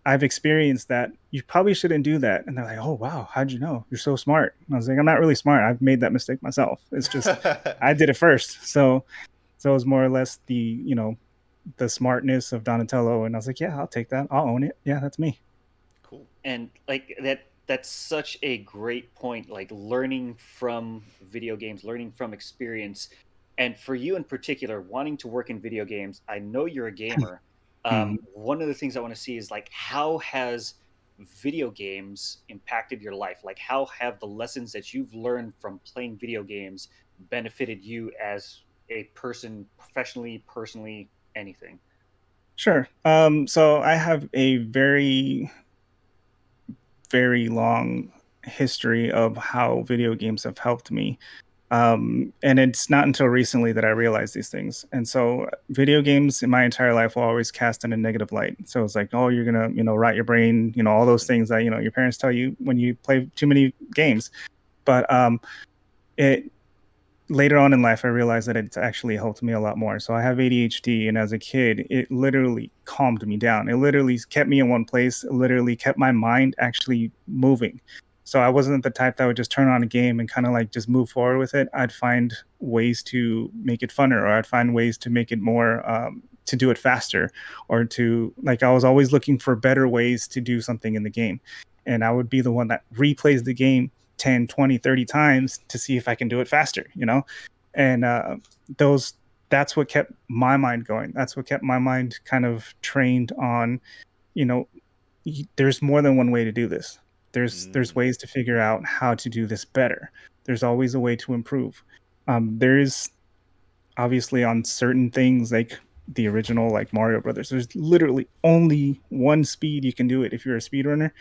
I've experienced that you probably shouldn't do that. And they're like, oh wow, how'd you know? You're so smart. And I was like, I'm not really smart. I've made that mistake myself. It's just I did it first. So it was more or less the, you know, the smartness of Donatello. And I was like, yeah, I'll take that. I'll own it. Yeah, that's me. Cool. And like that's such a great point, like learning from video games, learning from experience. And for you in particular, wanting to work in video games, I know you're a gamer. Mhm. One of the things I want to see is like how has video games impacted your life? Like how have the lessons that you've learned from playing video games benefited you as a person professionally, personally, anything? Sure. So I have a very, very long history of how video games have helped me. And it's not until recently that I realized these things. And so, video games in my entire life will always cast in a negative light. So it's like, oh, you're gonna, you know, rot your brain, you know, all those things that you know your parents tell you when you play too many games. But it later on in life, I realized that it's actually helped me a lot more. So I have ADHD, and as a kid, it literally calmed me down. It literally kept me in one place. It literally kept my mind actually moving. So I wasn't the type that would just turn on a game and kind of like just move forward with it. I'd find ways to make it funner, or I'd find ways to make it more, to do it faster, or to like, I was always looking for better ways to do something in the game. And I would be the one that replays the game 10, 20, 30 times to see if I can do it faster, you know? And those that's what kept my mind going. That's what kept my mind kind of trained on, you know, there's more than one way to do this. There's Mm. ways to figure out how to do this better. There's always a way to improve. There's obviously on certain things like the original like Mario Brothers, there's literally only one speed you can do it if you're a speedrunner.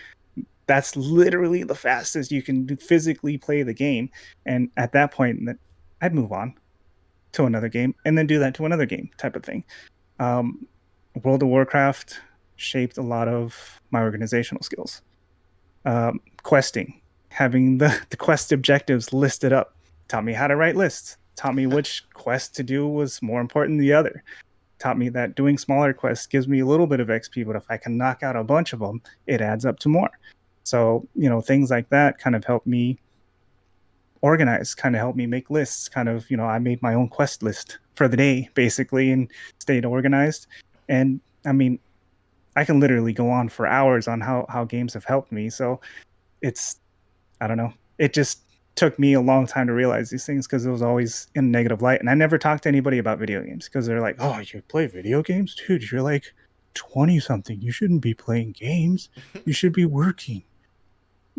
That's literally the fastest you can physically play the game. And at that point, I'd move on to another game and then do that to another game type of thing. Um, World of Warcraft shaped a lot of my organizational skills. Questing, having the quest objectives listed up, taught me how to write lists, taught me which quest to do was more important than the other, taught me that doing smaller quests gives me a little bit of XP, but if I can knock out a bunch of them, it adds up to more. So, you know, things like that kind of help me organize, kind of help me make lists, kind of, you know, I made my own quest list for the day, basically, and stayed organized. And I mean, I can literally go on for hours on how games have helped me. So it's, I don't know. It just took me a long time to realize these things because it was always in a negative light. And I never talked to anybody about video games because they're like, oh, you play video games? Dude, you're like 20 something. You shouldn't be playing games. You should be working.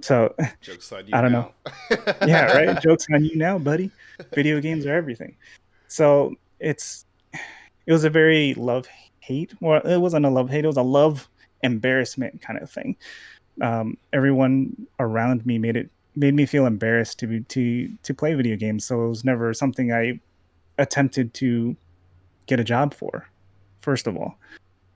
So Jokes on you I don't know. now. Yeah, right. Joke's on you now, buddy. Video games are everything. So it was a very love hate. Well, it wasn't a love hate. It was a love embarrassment kind of thing. Everyone around me made me feel embarrassed to play video games. So it was never something I attempted to get a job for. First of all,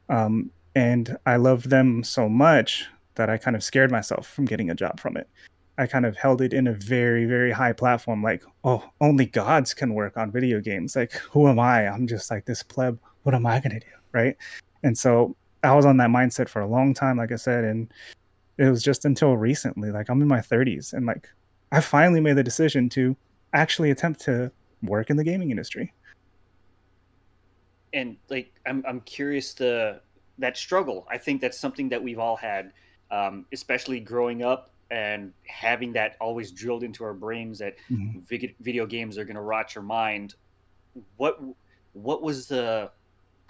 and I loved them so much that I kind of scared myself from getting a job from it. I kind of held it in a very, very high platform, like, oh, only gods can work on video games. Like, who am I? I'm just like this pleb. What am I going to do? Right. And so I was on that mindset for a long time, like I said. And it was just until recently, like I'm in my 30s, and like I finally made the decision to actually attempt to work in the gaming industry. And like I'm curious that struggle. I think that's something that we've all had, especially growing up and having that always drilled into our brains that Mhm. video games are going to rot your mind. What what was the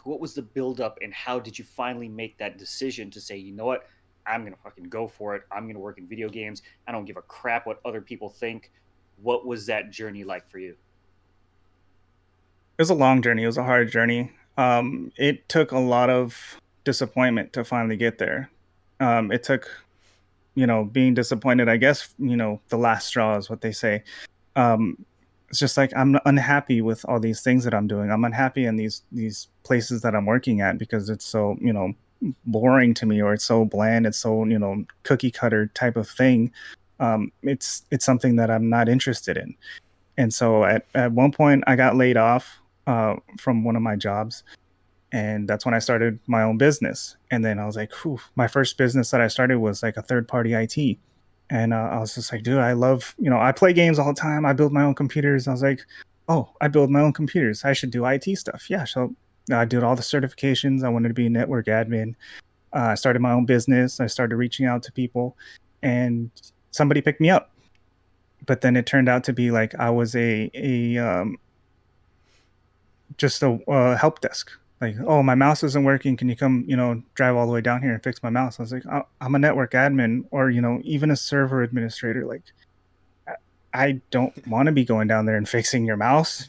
what was the buildup, and how did you finally make that decision to say, you know what, I'm gonna fucking go for it. I'm gonna work in video games. I don't give a crap what other people think. What was that journey like for you? It was a long journey. It was a hard journey. It took a lot of disappointment to finally get there. It took, being disappointed. I guess the last straw is what they say. Um, it's just like I'm unhappy with all these things that I'm doing. I'm unhappy in these places that I'm working at because it's so boring to me, or it's so bland. It's so cookie cutter type of thing. It's something that I'm not interested in. And so at one point, I got laid off from one of my jobs, and that's when I started my own business. And then I was like, whew, my first business that I started was like a third party IT. And I was just like, dude, I love, I play games all the time. I build my own computers. I was like, oh, I build my own computers. I should do IT stuff. Yeah. So I did all the certifications. I wanted to be a network admin. I started my own business. I started reaching out to people, and somebody picked me up. But then it turned out to be like I was a just a help desk. Like, oh, my mouse isn't working. Can you come, drive all the way down here and fix my mouse? I was like, I'm a network admin, or even a server administrator. Like, I don't want to be going down there and fixing your mouse.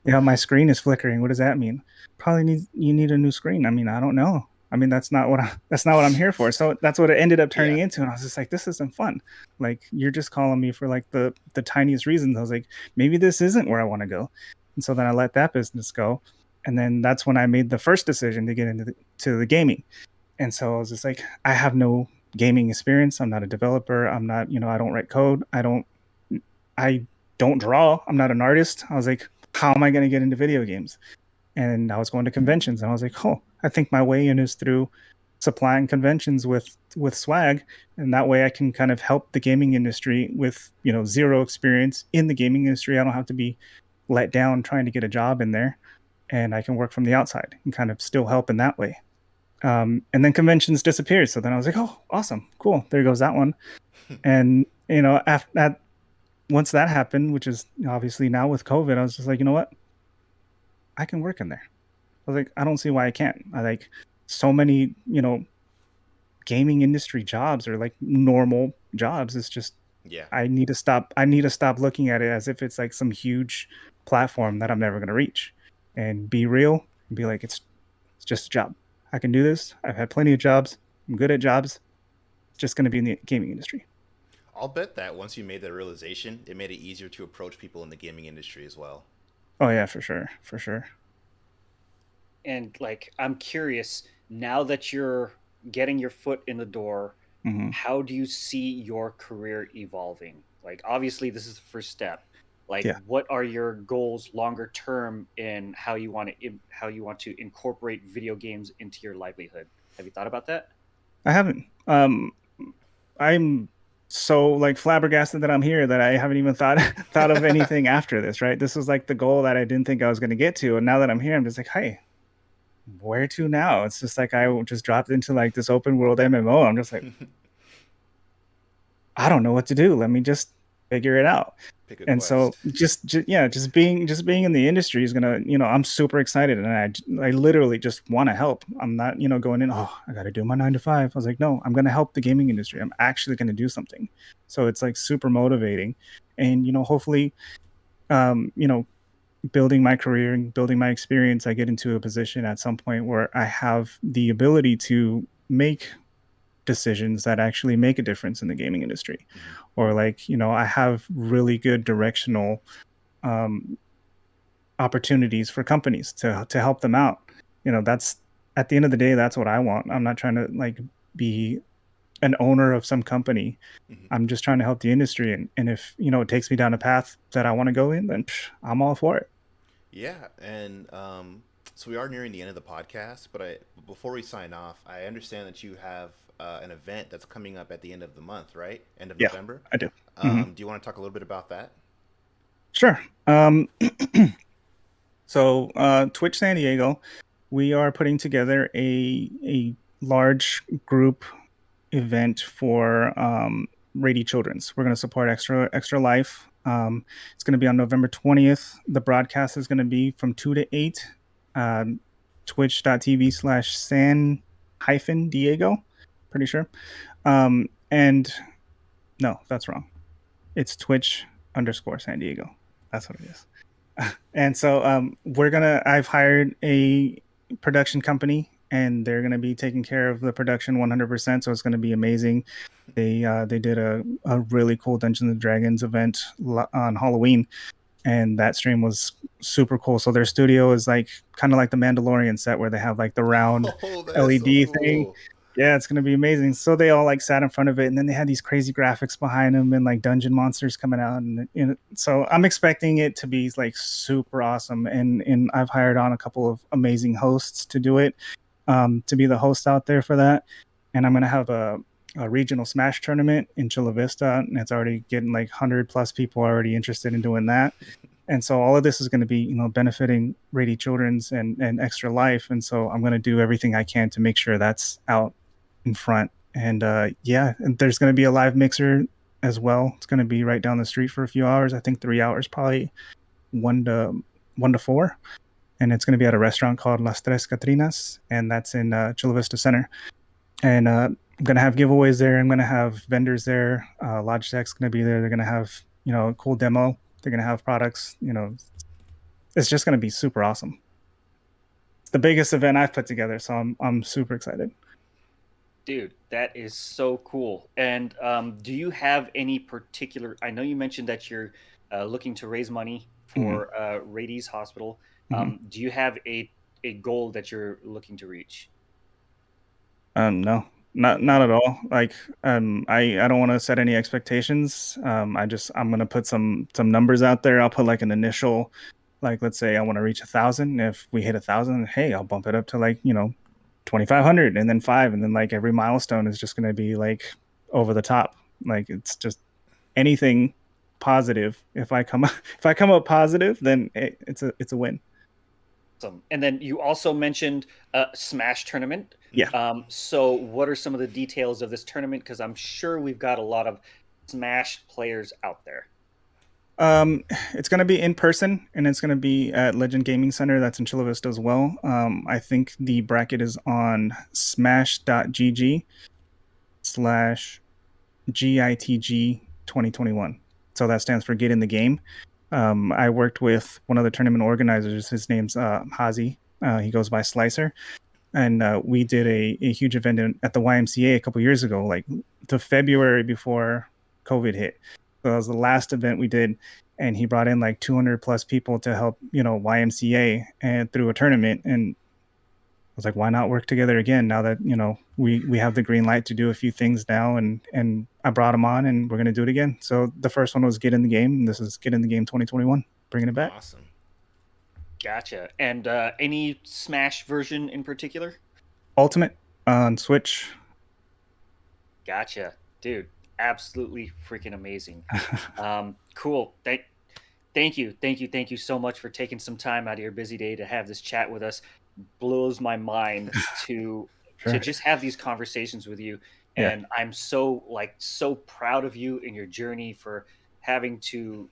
My screen is flickering. What does that mean? Probably you need a new screen. I mean, I don't know. I mean, that's not what I'm here for. So that's what it ended up Yeah. turning into. And I was just like, this isn't fun. Like, you're just calling me for like the tiniest reasons. I was like, maybe this isn't where I want to go. And so then I let that business go. And then that's when I made the first decision to get into the gaming. And so I was just like, I have no gaming experience. I'm not a developer. I'm not, I don't write code. I don't draw. I'm not an artist. I was like, how am I going to get into video games? And I was going to conventions, and I was like, oh, I think my way in is through supplying conventions with swag, and that way I can kind of help the gaming industry with zero experience in the gaming industry. I don't have to be let down trying to get a job in there, and I can work from the outside and kind of still help in that way. And then conventions disappeared, so then I was like, oh, awesome, cool, there goes that one. And after that, once that happened, which is obviously now with COVID, I was just like, you know what, I can work in there. I was like, I don't see why I can't. I like so many, gaming industry jobs are like normal jobs. It's just Yeah. I need to stop looking at it as if it's like some huge platform that I'm never gonna reach. And be real and be like, it's just a job. I can do this. I've had plenty of jobs. I'm good at jobs. It's just gonna be in the gaming industry. I'll bet that once you made that realization, it made it easier to approach people in the gaming industry as well. Oh yeah, for sure. For sure. And like I'm curious, now that you're getting your foot in the door, Hmm. how do you see your career evolving? Like obviously this is the first step. Like Yeah. what are your goals longer term in how you want to incorporate video games into your livelihood? Have you thought about that? I haven't. I'm so like flabbergasted that I'm here, that I haven't even thought thought of anything after this, right? This was like the goal that I didn't think I was going to get to, and now that I'm here, I'm just like, hey, where to now? It's just like I just dropped into like this open world MMO. I'm just like, I don't know what to do. Let me just figure it out. Pick a And so quest. yeah, just being in the industry is gonna, I'm super excited, and I literally just want to help. I'm not, going in, oh, I got to do my 9 to 5. I was like, no, I'm gonna help the gaming industry. I'm actually gonna do something. So it's like super motivating, and hopefully, um, you know, building my career and building my experience, I get into a position at some point where I have the ability to make decisions that actually make a difference in the gaming industry, Hmm. or like, I have really good directional um, opportunities for companies to help them out. That's, at the end of the day, that's what I want. I'm not trying to like be an owner of some company. Hmm. I'm just trying to help the industry, and if it takes me down a path that I want to go in, then I'm all for it. Yeah, and so we are nearing the end of the podcast, but before we sign off, I understand that you have an event that's coming up at the end of the month, right? End of Yeah, November. I do. Hmm. Do you want to talk a little bit about that? Sure. So Twitch San Diego, we are putting together a large group event for Rady Children's. We're going to support Extra Life. It's going to be on November 20th. The broadcast is going to be from 2 to 8. Um, Twitch.tv/San hyphen Diego. Pretty sure. And no, that's wrong. It's Twitch_San Diego. That's what it is. And so I've hired a production company, and they're gonna be taking care of the production 100%. So it's gonna be amazing. They did a really cool Dungeons and Dragons event on Halloween, and that stream was super cool. So their studio is like kind of like the Mandalorian set, where they have like the round Oh, that is so LED thing. cool. Yeah, it's gonna be amazing. So they all like sat in front of it, and then they had these crazy graphics behind them, and like dungeon monsters coming out, and so I'm expecting it to be like super awesome. And I've hired on a couple of amazing hosts to do it, to be the host out there for that. And I'm gonna have a regional Smash tournament in Chula Vista, and it's already getting like 100+ people already interested in doing that. And so all of this is going to be benefiting Rady Children's and Extra Life. And so I'm going to do everything I can to make sure that's out in front. And yeah, and there's going to be a live mixer as well. It's going to be right down the street for a few hours. I think 3 hours, probably 1 to 4. And it's going to be at a restaurant called Las Tres Catrinas, and that's in Chula Vista Center. And I'm going to have giveaways there. I'm going to have vendors there. Logitech's going to be there. They're going to have a cool demo. They're going to have products. It's just going to be super awesome. It's the biggest event I've put together, so I'm super excited. Dude, that is so cool. And do you have any particular? I know you mentioned that you're looking to raise money for Rady's Hospital. Mm-hmm. Do you have a goal that you're looking to reach? No, not at all. Like, I don't want to set any expectations. I'm gonna put some numbers out there. I'll put like an initial, like, let's say I want to reach 1,000. If we hit 1,000, hey, I'll bump it up to like 2,500, and then 5, and then like every milestone is just gonna be like over the top. Like, it's just anything positive. If I come up positive, then it's a win. Awesome. And then you also mentioned a Smash tournament. Yeah. So what are some of the details of this tournament? Because I'm sure we've got a lot of Smash players out there. It's going to be in person, and it's going to be at Legend Gaming Center. That's in Chula Vista as well. I think the bracket is on smash.gg/GITG 2021. So that stands for Get in the Game. I worked with one of the tournament organizers. His name's Hazi. He goes by Slicer. And we did a huge event at the YMCA a couple years ago, like the February before COVID hit. So that was the last event we did, and he brought in like 200+ people to help YMCA and through a tournament. And I was like, why not work together again now that we have the green light to do a few things now, and I brought him on, and we're gonna do it again. So the first one was Get in the Game, and this is Get in the Game 2021, bringing it back. Awesome. Gotcha. And any Smash version in particular? Ultimate on Switch. Gotcha, dude. absolutely freaking amazing. Cool. Thank you. Thank you so much for taking some time out of your busy day to have this chat with us. Blows my mind to Sure. just have these conversations with you. Yeah. And I'm so proud of you in your journey for having to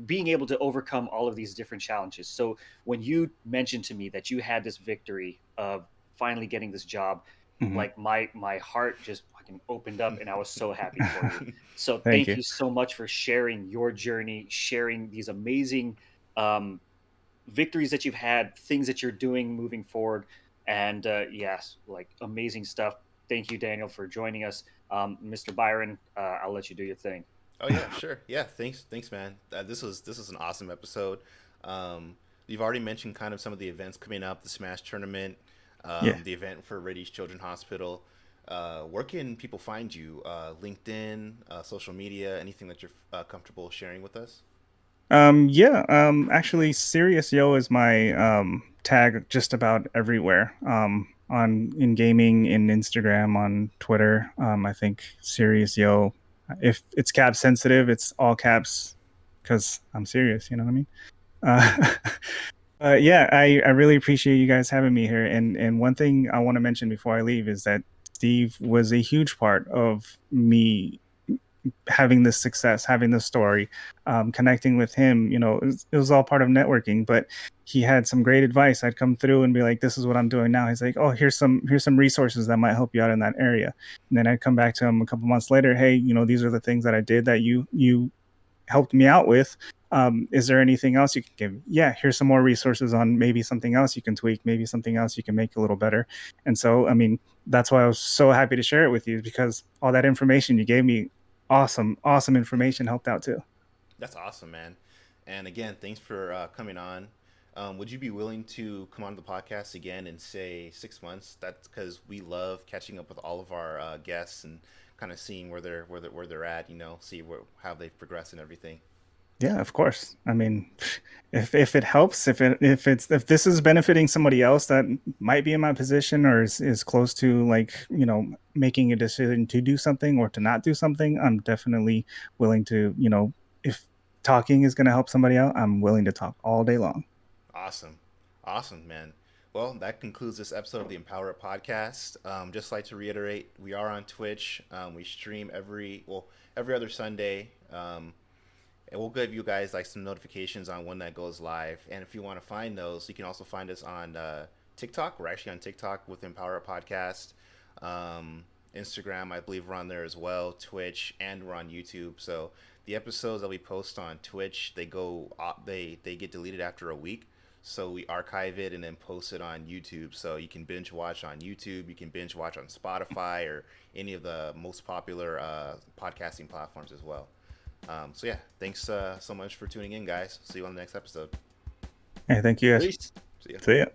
being able to overcome all of these different challenges. So when you mentioned to me that you had this victory of finally getting this job, Mhm. like my heart just fucking opened up and I was so happy for you. So Thank thank you. you so much for sharing your journey, sharing these amazing um, victories that you've had, things that you're doing moving forward, and yes, like amazing stuff. Thank you, Daniel, for joining us. Mr. Byron, I'll let you do your thing. Oh yeah, sure. Yeah, thanks, man. This was an awesome episode. Um, you've already mentioned kind of some of the events coming up, the Smash tournament, Yeah. the event for Rady Children's Hospital. Where can people find you? LinkedIn, social media, anything that you're comfortable sharing with us? Yeah, actually Serious Yo is my tag just about everywhere. On in gaming, in Instagram, on Twitter. I think Serious Yo. If it's cap sensitive, it's all caps because I'm serious, you know what I mean? Uh, yeah, I really appreciate you guys having me here. And one thing I want to mention before I leave is that Steve was a huge part of me having this success, having this story, connecting with him. It was all part of networking. But he had some great advice. I'd come through and be like, "This is what I'm doing now." He's like, "Oh, here's some resources that might help you out in that area." And then I'd come back to him a couple months later. "Hey, these are the things that I did that you helped me out with. Is there anything else you can give me? Yeah, here's some more resources on maybe something else you can tweak, maybe something else you can make a little better." And so, I mean, that's why I was so happy to share it with you, because all that information you gave me, awesome information, helped out too. That's awesome, man. And again, thanks for coming on. Would you be willing to come on the podcast again in say 6 months? That's because we love catching up with all of our guests and kind of seeing where they're at. See how they've progressed and everything. Yeah, of course. I mean, if it helps, if this is benefiting somebody else that might be in my position, or is close to, like, making a decision to do something or to not do something, I'm definitely willing to, if talking is going to help somebody out, I'm willing to talk all day long. Awesome, awesome, man. Well, that concludes this episode of the EmpowerUp podcast. Just like to reiterate, we are on Twitch. We stream every other Sunday. And we'll give you guys like some notifications on when that goes live. And if you want to find those, you can also find us on TikTok. We're actually on TikTok with Empower Podcast. Instagram, I believe we're on there as well. Twitch, and we're on YouTube. So the episodes that we post on Twitch, they get deleted after a week. So we archive it and then post it on YouTube. So you can binge watch on YouTube. You can binge watch on Spotify or any of the most popular podcasting platforms as well. So yeah, thanks so much for tuning in, guys. See you on the next episode. Hey, thank you guys. Peace. See ya. See ya.